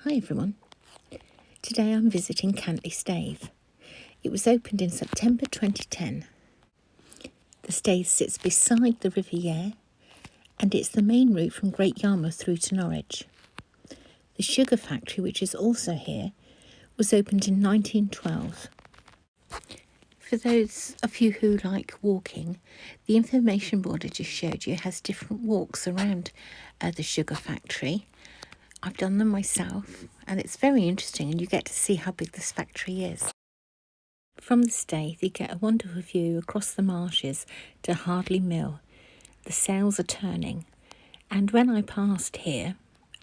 Hi everyone. Today I'm visiting Cantley Staithe. It was opened in September 2010. The Staithe sits beside the River Yare and it's the main route from Great Yarmouth through to Norwich. The sugar factory, which is also here, was opened in 1912. For those of you who like walking, the information board I just showed you has different walks around the sugar factory. I've done them myself and it's very interesting and you get to see how big this factory is. From the Staithe you get a wonderful view across the marshes to Hardley Mill. The sails are turning, and when I passed here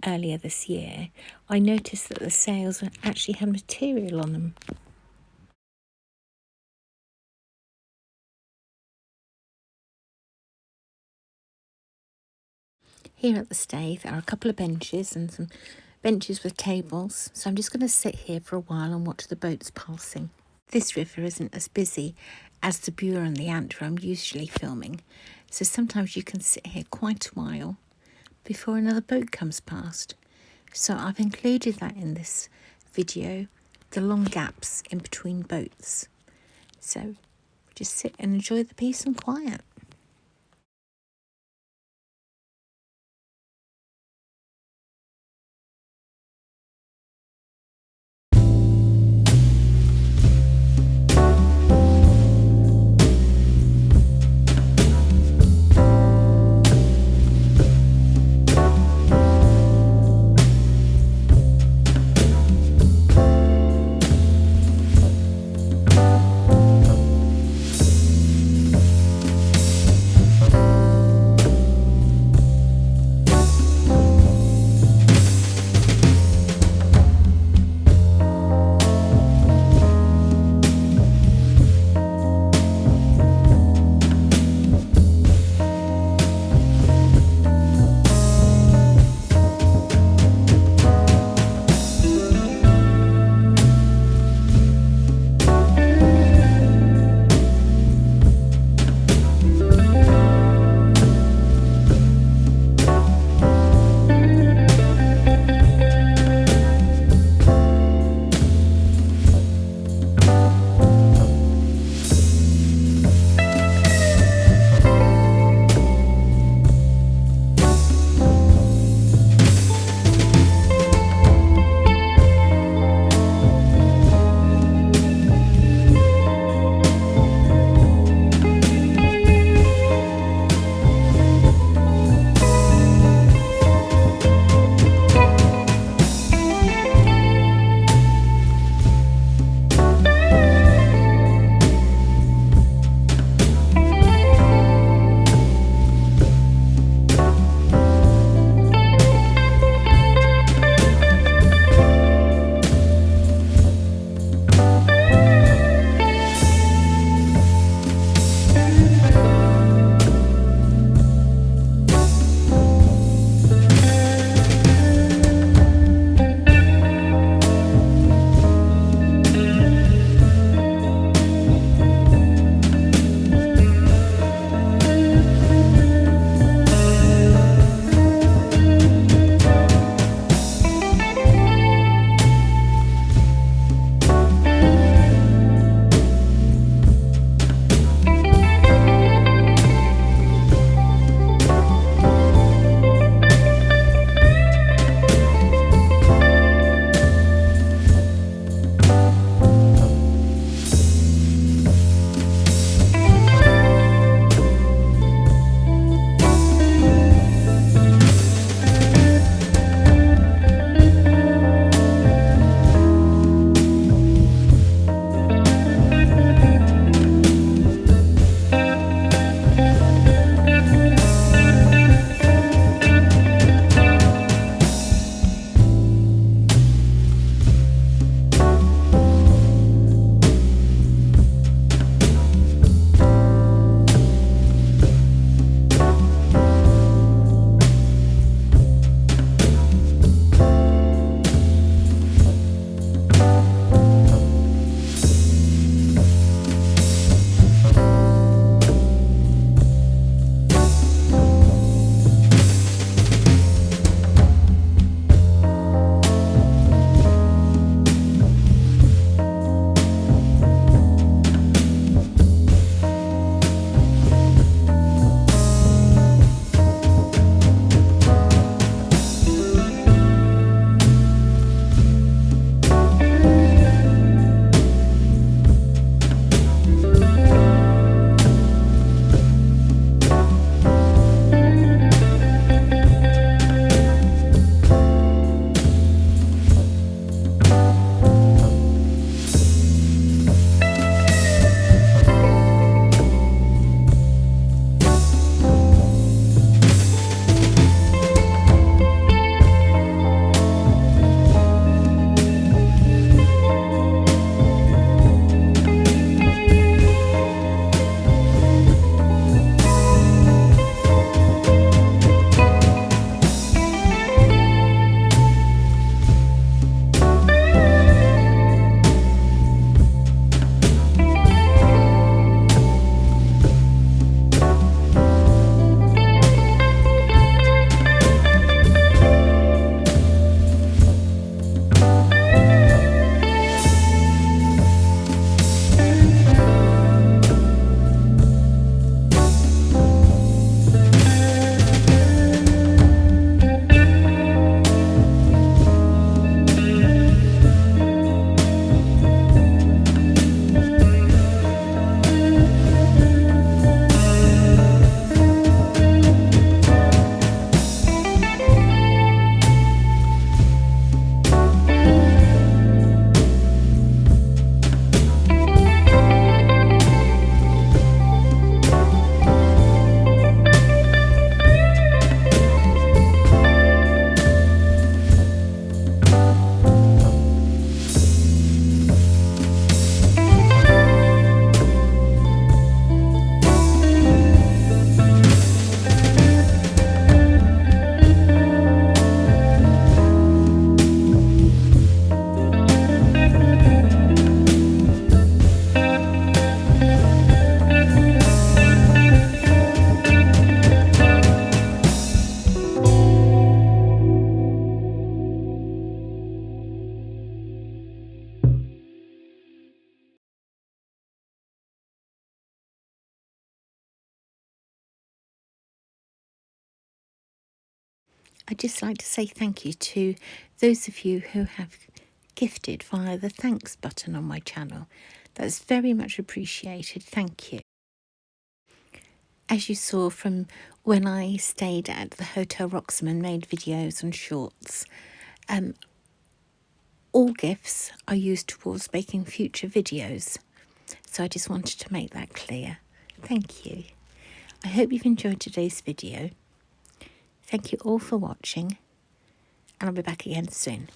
earlier this year I noticed that the sails actually had material on them. Here at the Staithe are a couple of benches and some benches with tables, so I'm just going to sit here for a while and watch the boats passing. This river isn't as busy as the Bure and the Ant where I'm usually filming, so sometimes you can sit here quite a while before another boat comes past. So I've included that in this video, the long gaps in between boats. So just sit and enjoy the peace and quiet. I'd just like to say thank you to those of you who have gifted via the thanks button on my channel. That's very much appreciated. Thank you. As you saw from when I stayed at the Hotel Roxham and made videos and shorts, all gifts are used towards making future videos. So I just wanted to make that clear. Thank you. I hope you've enjoyed today's video. Thank you all for watching, and I'll be back again soon.